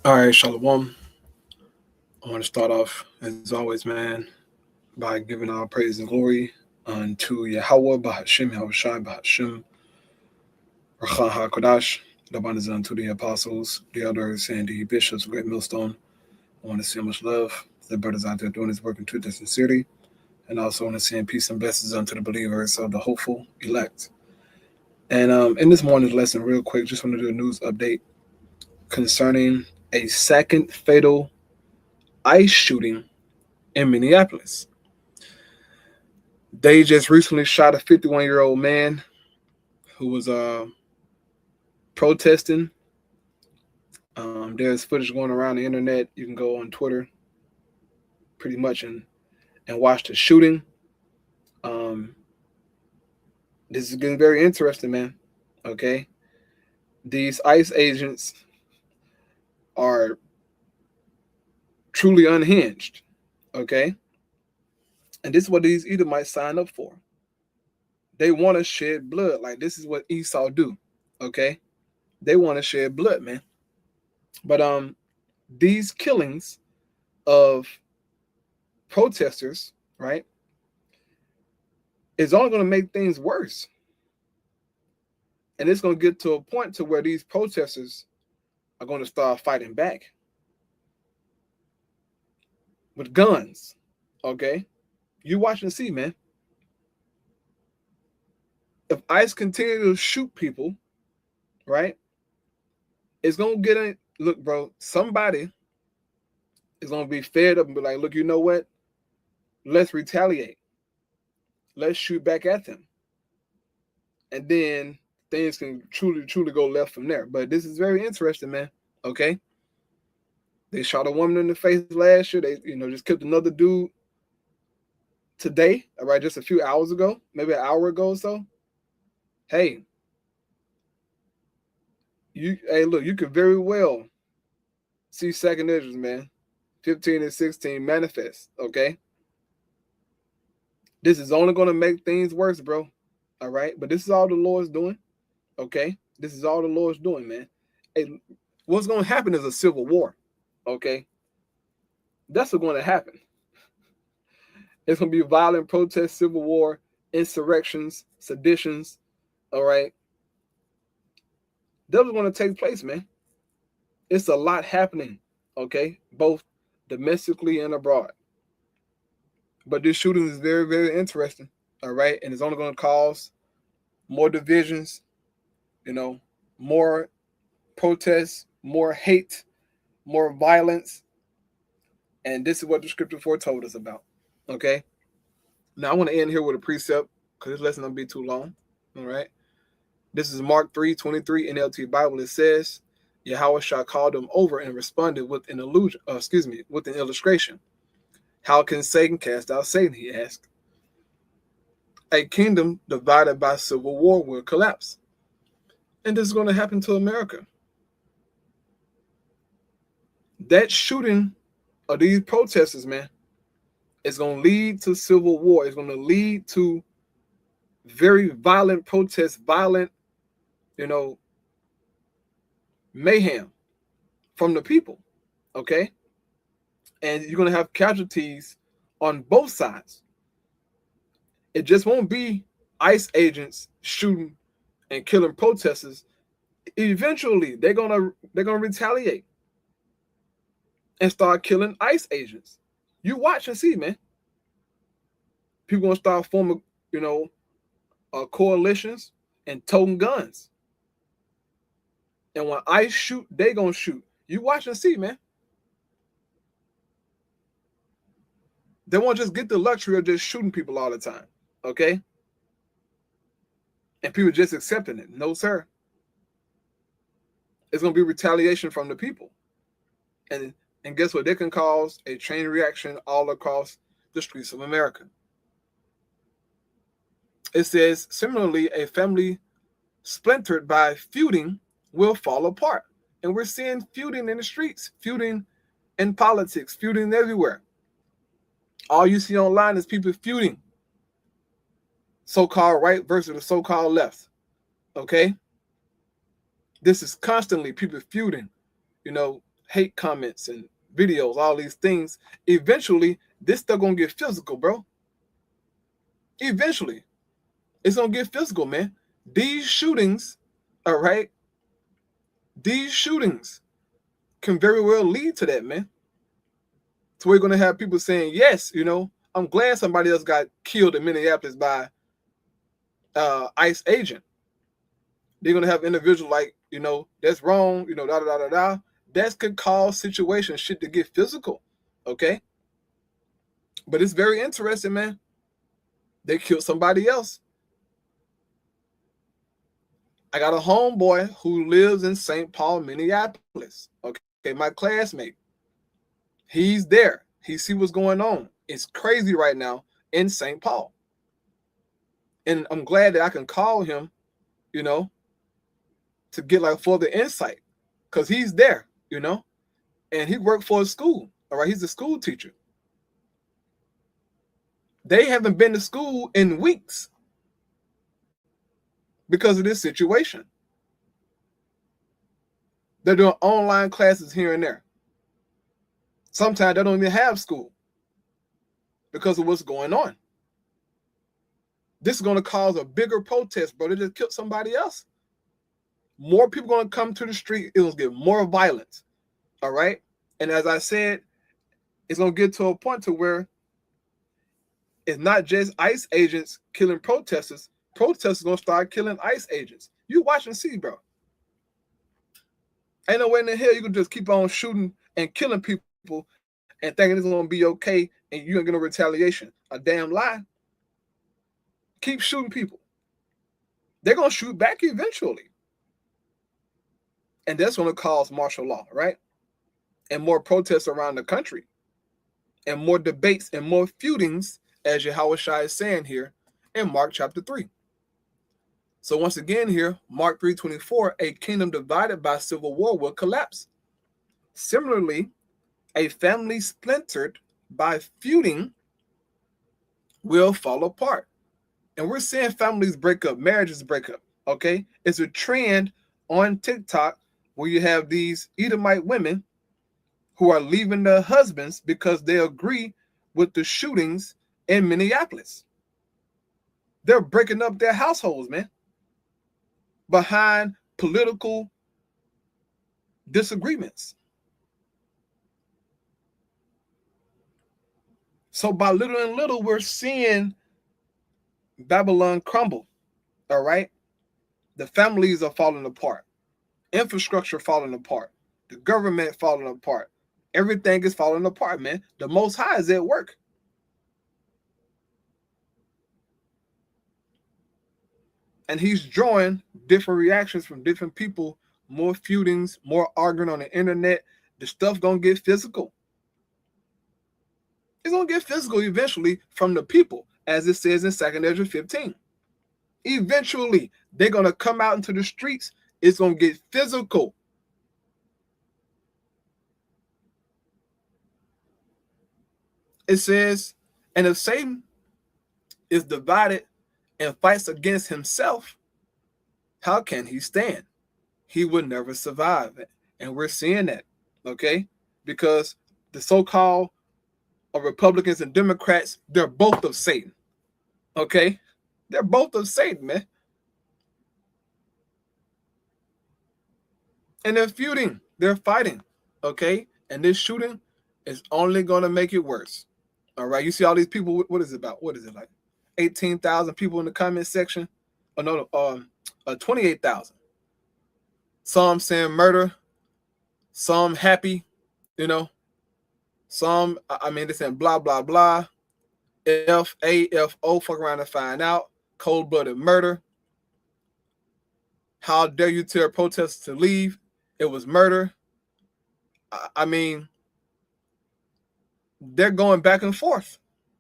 All right, Shalom. I want to start off, as always, man, by giving our praise and glory unto Yahweh, Bahashim, Yahushai, Bahashim, Racha HaKodash. The abundance unto the apostles, the elders, and the bishops of Great Millstone. I want to send much love to the brothers out there doing this work in truth and sincerity. And also want to send peace and blessings unto the believers of the hopeful elect. And in this morning's lesson, real quick, just want to do a news update concerning a second fatal ICE shooting in Minneapolis. They just recently shot a 51-year-old man who was protesting. There's footage going around the internet. You can go on Twitter pretty much and watch the shooting. This is getting very interesting, man. Okay. These ICE agents are truly unhinged. Okay. And this is what these Edomites sign up for. They want to shed blood. Like, this is what Esau do. Okay. They want to shed blood, man. But these killings of protesters, right, is only going to make things worse. And it's going to get to a point to where these protesters are going to start fighting back with guns. Okay. You watch and see, man. If ICE continue to shoot people, right, it's going to get in. Look, bro, somebody is going to be fed up and be like, look, you know what? Let's retaliate. Let's shoot back at them. And then things can truly go left from there. But this is very interesting, man. Okay. They shot a woman in the face last year. They, just killed another dude today, all right, just a few hours ago, maybe an hour ago or so. Hey, look, you could very well see second Israels, man. 15 and 16 manifest, okay? This is only going to make things worse, bro. All right? But this is all the Lord's doing, okay? This is all the Lord's doing, man. Hey, what's going to happen is a civil war, okay? That's what's going to happen. It's going to be violent protests, civil war, insurrections, seditions, all right? That's what's going to take place, man. It's a lot happening, okay? Both domestically and abroad. But this shooting is very, very interesting, all right? And it's only going to cause more divisions, more protests, more hate, more violence. And this is what the scripture foretold us about, okay? Now, I want to end here with a precept because this lesson won't be too long, all right? This is Mark 3:23 NLT Bible. It says, Yahweh shall call them over and responded with an with an illustration. How can Satan cast out Satan? He asked. A kingdom divided by civil war will collapse. And this is going to happen to America. That shooting of these protesters, man, is going to lead to civil war. It's going to lead to very violent protests, violent, mayhem from the people, okay? And you're going to have casualties on both sides. It just won't be ICE agents shooting and killing protesters. Eventually, they're gonna retaliate and start killing ICE agents. You watch and see, man. People gonna start forming, coalitions and toting guns. And when ICE shoot, they gonna shoot. You watch and see, man. They won't just get the luxury of just shooting people all the time, okay? And people just accepting it. No, sir. It's going to be retaliation from the people. And guess what? They can cause a chain reaction all across the streets of America. It says, similarly, a family splintered by feuding will fall apart. And we're seeing feuding in the streets, feuding in politics, feuding everywhere. All you see online is people feuding. So-called right versus the so-called left. Okay? This is constantly people feuding, hate comments and videos, all these things, eventually this stuff gonna get physical, bro. Eventually, it's gonna get physical, man. These shootings, all right, these shootings can very well lead to that, man. So we're gonna have people saying, yes, I'm glad somebody else got killed in Minneapolis by ICE agent. They're gonna have individuals like, that's wrong, da da da da da. That could cause situation shit to get physical, okay? But it's very interesting, man. They killed somebody else. I got a homeboy who lives in St. Paul, Minneapolis. Okay, my classmate. He's there. He see what's going on. It's crazy right now in St. Paul. And I'm glad that I can call him, to get like further insight. Because he's there, and he worked for a school. All right, he's a school teacher. They haven't been to school in weeks because of this situation. They're doing online classes here and there. Sometimes they don't even have school because of what's going on. This is going to cause a bigger protest, bro. They just killed somebody else. More people going to come to the street. It will get more violence. All right. And as I said, it's going to get to a point to where it's not just ICE agents killing protesters. Protesters going to start killing ICE agents. You watch and see, bro. Ain't no way in the hell you can just keep on shooting and killing people and thinking it's going to be okay and you ain't get no retaliation. A damn lie. Keep shooting people. They're going to shoot back eventually. And that's going to cause martial law, right? And more protests around the country. And more debates and more feudings, as Yahushua is saying here in Mark chapter 3. So once again here, Mark 3:24, a kingdom divided by civil war will collapse. Similarly, a family splintered by feuding will fall apart. And we're seeing families break up, marriages break up, okay? It's a trend on TikTok where you have these Edomite women who are leaving their husbands because they agree with the shootings in Minneapolis. They're breaking up their households, man, behind political disagreements. So by little and little, we're seeing Babylon crumble, all right? The families are falling apart. Infrastructure falling apart. The government falling apart. Everything is falling apart, man. The Most High is at work. And he's drawing different reactions from different people, more feudings, more arguing on the internet. The stuff gonna get physical. It's gonna get physical eventually from the people, as it says in 2 Ezra 15. Eventually, they're gonna come out into the streets. It's gonna get physical. It says, and if Satan is divided and fights against himself, how can he stand? He would never survive. And we're seeing that, okay? Because the so-called Republicans and Democrats, they're both of Satan, okay? They're both of Satan, man. And they're feuding, they're fighting, okay? And this shooting is only going to make it worse, all right? You see all these people, what is it about? What is it like? 18,000 people in the comment section? Oh, no, 28,000. Some saying murder, some happy, some, they're saying blah, blah, blah. FAFO, fuck around and find out. Cold-blooded murder. How dare you tell protesters to leave? It was murder. They're going back and forth.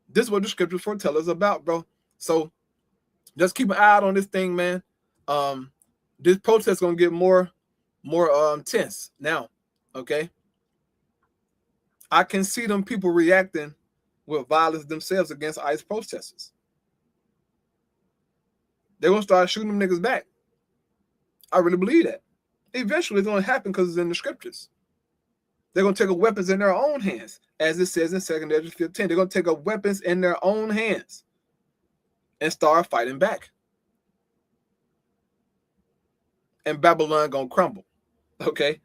This is what the scriptures foretell us about, bro. So just keep an eye out on this thing, man. This protest is gonna get more tense now. Okay. I can see them people reacting with violence themselves against ICE protesters. They're gonna start shooting them niggas back. I really believe that. Eventually it's gonna happen because it's in the scriptures. They're going to take up weapons in their own hands, as it says in 2 Ezra 15. They're going to take up weapons in their own hands and start fighting back. And Babylon going to crumble. Okay?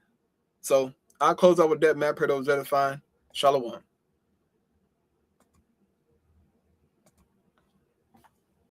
So I'll close out with that, man. Pray those edifying. Shalom.